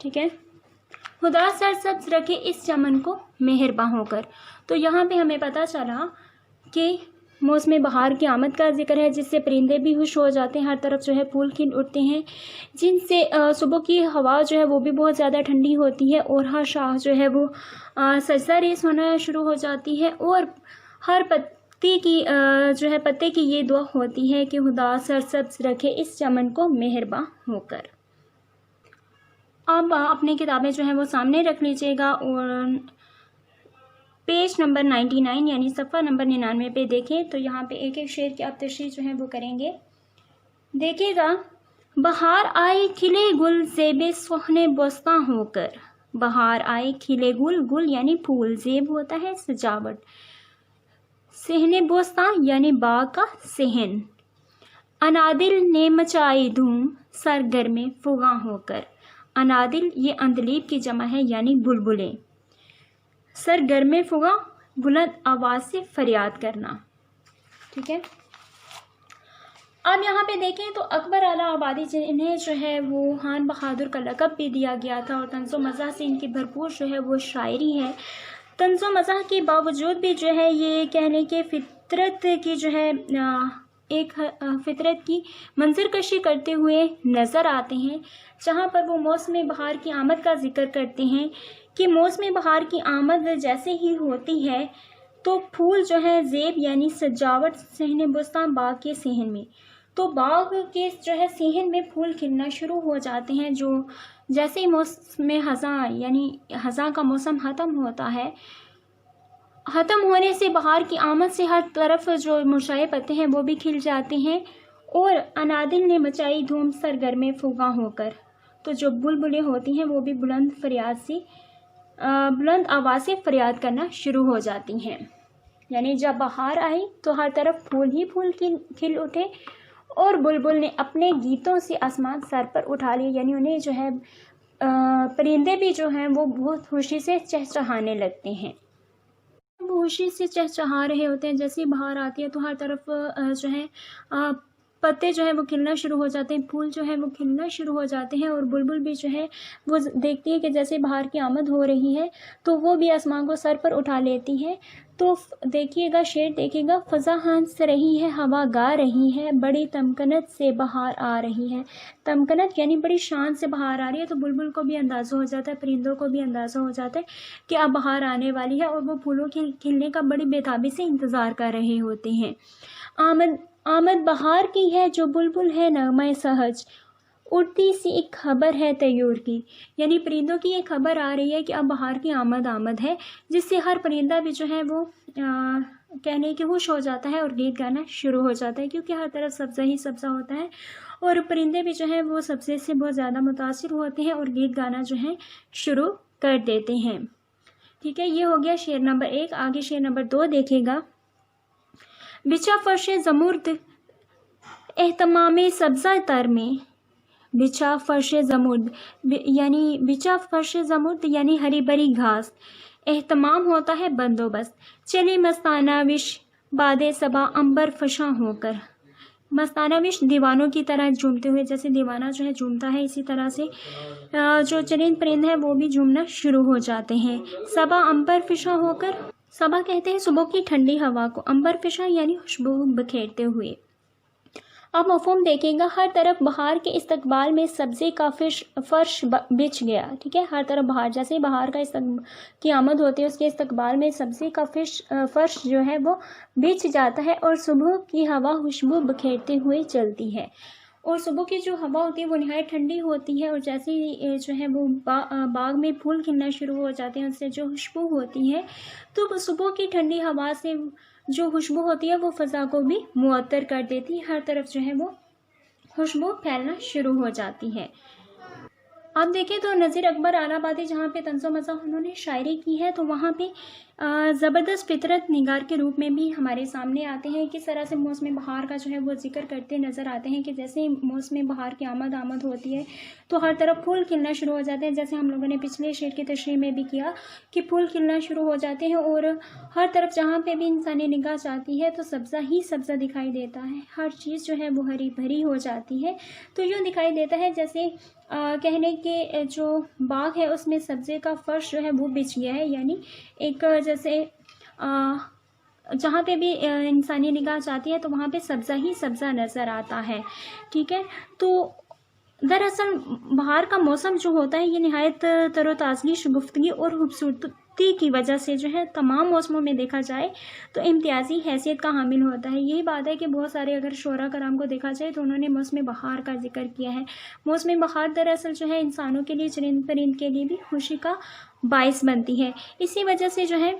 ٹھیک ہے. خدا سرسبز رکھے اس چمن کو مہرباں ہو کر. تو یہاں پہ ہمیں پتہ چلا کہ موسم بہار کی آمد کا ذکر ہے، جس سے پرندے بھی خوش ہو جاتے ہیں، ہر طرف جو ہے پھول کھل اٹھتے ہیں، جن سے صبح کی ہوا جو ہے وہ بھی بہت زیادہ ٹھنڈی ہوتی ہے، اور ہر شاخ جو ہے وہ سجدہ ریز ہونا شروع ہو جاتی ہے، اور ہر پتے کی یہ دعا ہوتی ہے کہ خدا سرسبز رکھے اس چمن کو مہرباں ہو کر. اب اپنی کتابیں جو ہیں وہ سامنے رکھ لیجیے گا اور پیج نمبر 99 یعنی صفحہ نمبر 99 پہ دیکھیں تو یہاں پہ ایک ایک شعر کی آپ تشریح جو ہے وہ کریں گے. دیکھیے گا. بہار آئے کھلے گل زیب سہنے بوستاں ہو کر. بہار آئے کھلے گل، گل یعنی پھول، زیب ہوتا ہے سجاوٹ، صحن بوستاں یعنی باغ کا صحن. انادل نے مچائی دھوم سرگر میں فغاں ہو کر. انادل یہ اندلیب کی جمع ہے یعنی بلبلیں. سرگرم فغاں بلند آواز سے فریاد کرنا. ٹھیک ہے. اب یہاں پہ دیکھیں تو اکبر اعلیٰ آبادی جنہیں جو ہے وہ خان بہادر کا لقب بھی دیا گیا تھا، اور طنز و مزاح سے ان کی بھرپور جو ہے وہ شاعری ہے. طنز و مزاح کے باوجود بھی جو ہے یہ کہنے کہ فطرت کی جو ہے ایک فطرت کی منظر کشی کرتے ہوئے نظر آتے ہیں، جہاں پر وہ موسم بہار کی آمد کا ذکر کرتے ہیں کہ موسم بہار کی آمد جیسے ہی ہوتی ہے تو پھول جو ہے زیب یعنی سجاوٹ صحن بستان باغ کے صحن میں، تو باغ کے جو ہے صحن میں پھول کھلنا شروع ہو جاتے ہیں. جو جیسے ہی موسم خزاں یعنی خزاں کا موسم ختم ہوتا ہے، ختم ہونے سے بہار کی آمد سے ہر طرف جو مرجھائے پتے ہیں وہ بھی کھل جاتے ہیں. اور انادل نے مچائی دھوم سرگرم فغاں ہو کر، تو جو بلبلیں ہوتی ہیں وہ بھی بلند آواز سے فریاد کرنا شروع ہو جاتی ہیں. یعنی جب بہار آئی تو ہر طرف پھول ہی پھول کھل اٹھے، اور بلبل نے اپنے گیتوں سے آسمان سر پر اٹھا لیے. یعنی انہیں جو ہے پرندے بھی جو ہیں وہ بہت خوشی سے چہچہانے لگتے ہیں. وہ خوشی سے چہچہا رہے ہوتے ہیں. جیسے بہار آتی ہے تو ہر طرف جو ہے پتے جو ہے وہ کھلنا شروع ہو جاتے ہیں، پھول جو ہے وہ کھلنا شروع ہو جاتے ہیں، اور بلبل بھی جو ہے وہ دیکھتی ہے کہ جیسے بہار کی آمد ہو رہی ہے تو وہ بھی آسمان کو سر پر اٹھا لیتی ہے. تو دیکھیے گا، شعر دیکھیے گا. فضا ہنس رہی ہے، ہوا گا رہی ہے، بڑی تمکنت سے بہار آ رہی ہے. تمکنت یعنی بڑی شان سے بہار آ رہی ہے، تو بلبل کو بھی اندازہ ہو جاتا ہے، پرندوں کو بھی اندازہ ہو جاتا ہے کہ اب بہار آنے والی ہے، اور وہ پھولوں کے کھلنے کا بڑی بےتابی سے انتظار کر رہے ہوتے ہیں. آمد بہار کی ہے جو بلبل ہے نغمہ سہج، اڑتی سی ایک خبر ہے طیور کی. یعنی پرندوں کی ایک خبر آ رہی ہے کہ اب بہار کی آمد ہے، جس سے ہر پرندہ بھی جو ہے وہ کہنے کہ خوش ہو جاتا ہے اور گیت گانا شروع ہو جاتا ہے، کیونکہ ہر طرف سبزہ ہی سبزہ ہوتا ہے، اور پرندے بھی جو ہیں وہ سبزے سے بہت زیادہ متاثر ہوتے ہیں اور گیت گانا جو ہے شروع کر دیتے ہیں. ٹھیک ہے. یہ ہو گیا شعر نمبر 1. آگے شعر نمبر 2 دیکھے گا. بچھا فرش زمرد اہتمام سبزہ تر میں. بچھا فرش زمرد یعنی ہری بھری گھاس. اہتمام ہوتا ہے بندوبست. چلی مستانہ وش باد صبا عنبر فشاں ہو کر. مستانہ وش دیوانوں کی طرح جھومتے ہوئے، جیسے دیوانہ جو ہے جھومتا ہے اسی طرح سے جو چرند پرند ہیں وہ بھی جھومنا شروع ہو جاتے ہیں. صبا عنبر فشاں ہو کر. صبا کہتے ہیں صبح کی ٹھنڈی ہوا کو، عنبر فشاں یعنی خوشبو بکھیرتے ہوئے. اب مفہوم دیکھیں گا. ہر طرف بہار کے استقبال میں سبزے کا فرش بچھ گیا. ٹھیک ہے. ہر طرف بہار، جیسے بہار کا کی آمد ہوتی ہے اس کے استقبال میں سبزے کا فرش جو ہے وہ بچھ جاتا ہے، اور صبح کی ہوا خوشبو بکھیرتے ہوئے چلتی ہے. اور صبح کی جو ہوا ہوتی ہے وہ نہایت ٹھنڈی ہوتی ہے، اور جیسے ہی جو ہے وہ باغ میں پھول کھلنا شروع ہو جاتے ہیں، اس سے جو خوشبو ہوتی ہے، تو صبح کی ٹھنڈی ہوا سے جو خوشبو ہوتی ہے وہ فضا کو بھی معطر کر دیتی ہے. ہر طرف جو ہے وہ خوشبو پھیلنا شروع ہو جاتی ہے. آپ دیکھیں تو نظیر اکبر اعلیٰ آبادی جہاں پہ طنز و مزاح انہوں نے شاعری کی ہے، تو وہاں پہ زبردست فطرت نگار کے روپ میں بھی ہمارے سامنے آتے ہیں. کس طرح سے موسم بہار کا جو ہے وہ ذکر کرتے نظر آتے ہیں کہ جیسے موسم بہار کی آمد ہوتی ہے تو ہر طرف پھول کھلنا شروع ہو جاتے ہیں. جیسے ہم لوگوں نے پچھلے شعر کی تشریح میں بھی کیا کہ پھول کھلنا شروع ہو جاتے ہیں، اور ہر طرف جہاں پہ بھی انسانی نگاہ جاتی ہے تو سبزہ ہی سبزہ دکھائی دیتا ہے. ہر چیز جو ہے وہ ہری بھری ہو جاتی ہے. تو یوں دکھائی دیتا ہے جیسے کہنے کہ کے جو باغ ہے اس میں سبزے کا فرش جو ہے وہ بچھ گیا ہے، یعنی ایک جیسے جہاں پہ بھی انسانی نگاہ جاتی ہے تو وہاں پہ سبزہ ہی سبزہ نظر آتا ہے، ٹھیک ہے۔ تو دراصل بہار کا موسم جو ہوتا ہے یہ نہایت تر و تازگی، شگفتگی اور خوبصورتی کی وجہ سے جو ہے تمام موسموں میں دیکھا جائے تو امتیازی حیثیت کا حامل ہوتا ہے۔ یہی بات ہے کہ بہت سارے اگر شعراء کرام کو دیکھا جائے تو انہوں نے موسم بہار کا ذکر کیا ہے۔ موسم بہار دراصل جو ہے انسانوں کے لیے، چرند پرند کے لیے بھی خوشی کا باعث بنتی ہے۔ اسی وجہ سے جو ہے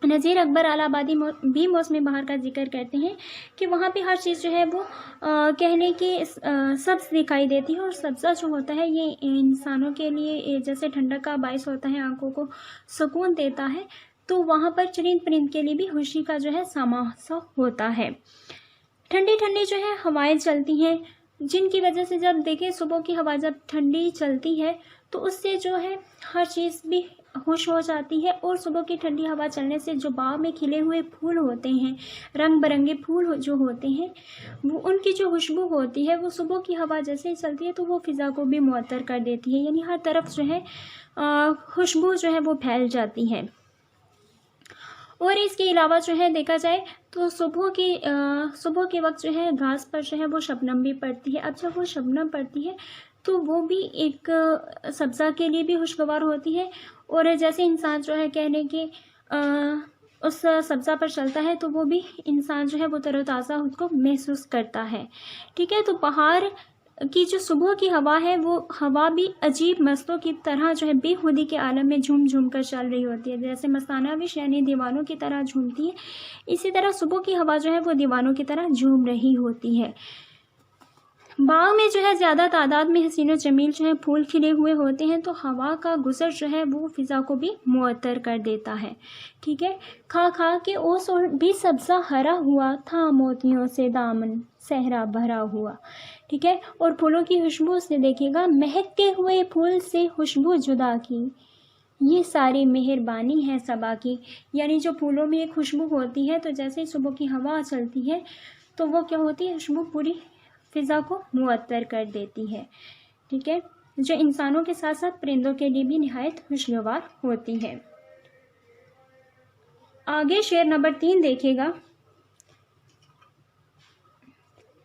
نذیر اکبر الہ آبادی بھی موسم بہار کا ذکر کرتے ہیں کہ وہاں پہ ہر چیز جو ہے وہ کہنے کی سبز دکھائی دیتی ہے، اور سبزہ جو ہوتا ہے یہ انسانوں کے لیے جیسے ٹھنڈک کا باعث ہوتا ہے، آنکھوں کو سکون دیتا ہے، تو وہاں پر چرند پرند کے لیے بھی خوشی کا جو ہے ساما سا ہوتا ہے۔ ٹھنڈی ٹھنڈی جو ہے ہوائیں چلتی ہیں، جن کی وجہ سے جب دیکھیں صبح کی ہوا جب ٹھنڈی چلتی ہے تو اس سے جو ہے ہر چیز بھی خوش ہو جاتی ہے، اور صبح کی ٹھنڈی ہوا چلنے سے جو باغ میں کھلے ہوئے پھول ہوتے ہیں، رنگ برنگے پھول جو ہوتے ہیں، وہ ان کی جو خوشبو ہوتی ہے وہ صبح کی ہوا جیسے ہی چلتی ہے تو وہ فضا کو بھی معطر کر دیتی ہے، یعنی ہر طرف جو ہے خوشبو جو ہے وہ پھیل جاتی ہے۔ اور اس کے علاوہ جو ہے دیکھا جائے تو صبح کے وقت جو ہے گھاس پر جو ہے وہ شبنم بھی پڑتی ہے۔ اب جب وہ شبنم پڑتی ہے تو وہ بھی ایک سبزہ کے لیے بھی خوشگوار ہوتی ہے، اور جیسے انسان جو ہے کہنے کہ اس سبزہ پر چلتا ہے تو وہ بھی انسان جو ہے وہ تر و تازہ خود کو محسوس کرتا ہے، ٹھیک ہے۔ تو بہار کی جو صبح کی ہوا ہے وہ ہوا بھی عجیب مستوں کی طرح جو ہے بے خودی کے عالم میں جھوم جھوم کر چل رہی ہوتی ہے، جیسے مستانہ وش یعنی دیوانوں کی طرح جھومتی ہے، اسی طرح صبح کی ہوا جو ہے وہ دیوانوں کی طرح جھوم رہی ہوتی ہے۔ باغ میں جو ہے زیادہ تعداد میں حسین و جمیل جو ہے پھول کھلے ہوئے ہوتے ہیں، تو ہوا کا گزر جو ہے وہ فضا کو بھی معطر کر دیتا ہے، ٹھیک ہے۔ کھا کھا کے اوس اور بھی سبزہ ہرا ہوا تھا، موتیوں سے دامن صحرا بھرا ہوا، ٹھیک ہے۔ اور پھولوں کی خوشبو سے دیکھیے گا، مہکتے ہوئے پھول سے خوشبو جدا کی، یہ ساری مہربانی ہے صبا کی، یعنی جو پھولوں میں ایک خوشبو ہوتی ہے تو جیسے ہی صبح کی ہوا چلتی ہے تو وہ کیا ہوتی ہے، خوشبو پوری فضا کو معطر کر دیتی ہے، ٹھیک ہے، جو انسانوں کے ساتھ ساتھ پرندوں کے لیے بھی نہایت خوشگوار ہوتی ہے۔ آگے شعر نمبر 3 دیکھیے گا،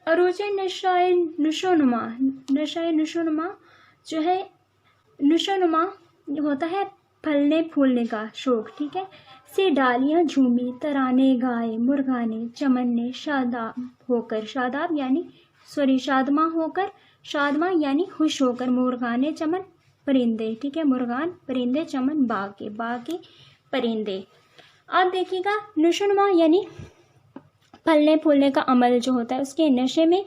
عروج نشائے نشو نما۔ نشائے نشو نما جو ہے، نشو نما ہوتا ہے پھلنے پھولنے کا شوق، ٹھیک ہے۔ سے ڈالیاں جھومی، ترانے گائے مرغانے، چمن نے شاداب ہو کر، شاداب یعنی شادماں ہو کر، شادماں یعنی خوش ہو کر، مرغانے چمن پرندے، ٹھیک ہے، مرغان پرندے، چمن باغ کے پرندے۔ اب دیکھیے گا، نشوونما یعنی پھلنے پھولنے کا عمل جو ہوتا ہے، اس کے نشے میں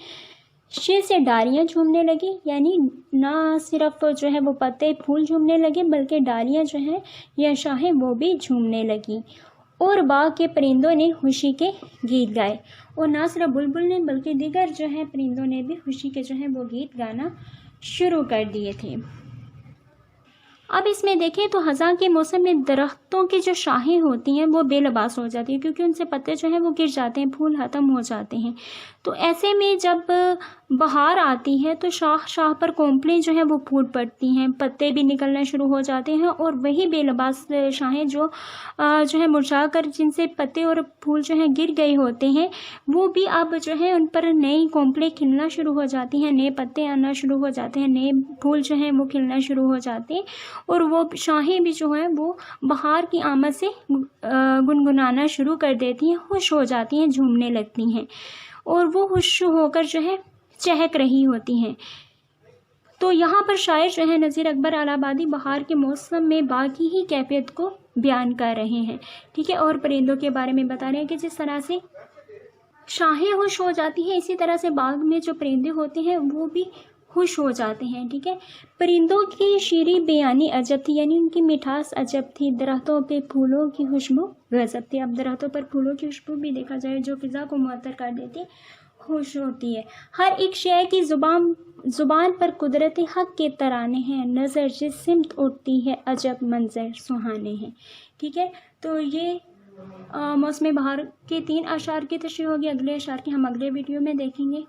شے سے ڈالیاں جھومنے لگی، یعنی نہ صرف جو ہے وہ پتے پھول جھومنے لگے بلکہ ڈالیاں جو ہیں یا شاخیں وہ بھی جھومنے لگی، اور باغ کے پرندوں نے خوشی کے گیت گائے، اور نہ صرف بلبل نے بلکہ دیگر جو ہے پرندوں نے بھی خوشی کے جو ہے وہ گیت گانا شروع کر دیے تھے۔ اب اس میں دیکھیں تو خزاں کے موسم میں درختوں کی جو شاخیں ہوتی ہیں وہ بے لباس ہو جاتی ہیں، کیونکہ ان سے پتے جو ہیں وہ گر جاتے ہیں، پھول ختم ہو جاتے ہیں۔ تو ایسے میں جب بہار آتی ہے تو شاخ شاخ پر کونپلیں جو ہیں وہ پھوٹ پڑتی ہیں، پتے بھی نکلنا شروع ہو جاتے ہیں، اور وہی بے لباس شاخیں جو ہے مرجھا کر، جن سے پتے اور پھول جو ہیں گر گئے ہوتے ہیں، وہ بھی اب جو ہے ان پر نئی کونپلیں کھلنا شروع ہو جاتی ہیں، نئے پتے آنا شروع ہو جاتے ہیں، نئے پھول جو ہیں وہ کھلنا شروع ہو جاتے ہیں، اور وہ شاخیں بھی جو ہیں وہ بہار کی آمد سے گنگنانا شروع کر دیتی ہیں، خوش ہو جاتی ہیں، جھومنے لگتی ہیں، اور وہ خوش ہو کر جو ہے چہک رہی ہوتی ہیں۔ تو یہاں پر شاعر جو ہے نذیر اکبر الہ آبادی بہار کے موسم میں باغ کی ہی کیفیت کو بیان کر رہے ہیں، ٹھیک ہے، اور پرندوں کے بارے میں بتا رہے ہیں کہ جس طرح سے شاخیں خوش ہو جاتی ہیں، اسی طرح سے باغ میں جو پرندے ہوتے ہیں وہ بھی خوش ہو جاتے ہیں، ٹھیک ہے۔ پرندوں کی شیریں بیانی عجب تھی، یعنی ان کی مٹھاس عجب تھی، درختوں پہ پھولوں کی خوشبو غضب تھی۔ اب درختوں پر پھولوں کی خوشبو بھی دیکھا جائے جو فضا کو معطر کر دیتی ہے، خوش ہوتی ہے۔ ہر ایک شے کی زبان پر قدرت حق کے ترانے ہیں، نظر جس سمت اٹھتی ہے عجب منظر سہانے ہیں، ٹھیک ہے۔ تو یہ موسم بہار کے 3 اشعار کی تشریح ہوگی، اگلے اشعار کی ہم اگلے ویڈیو میں دیکھیں گے۔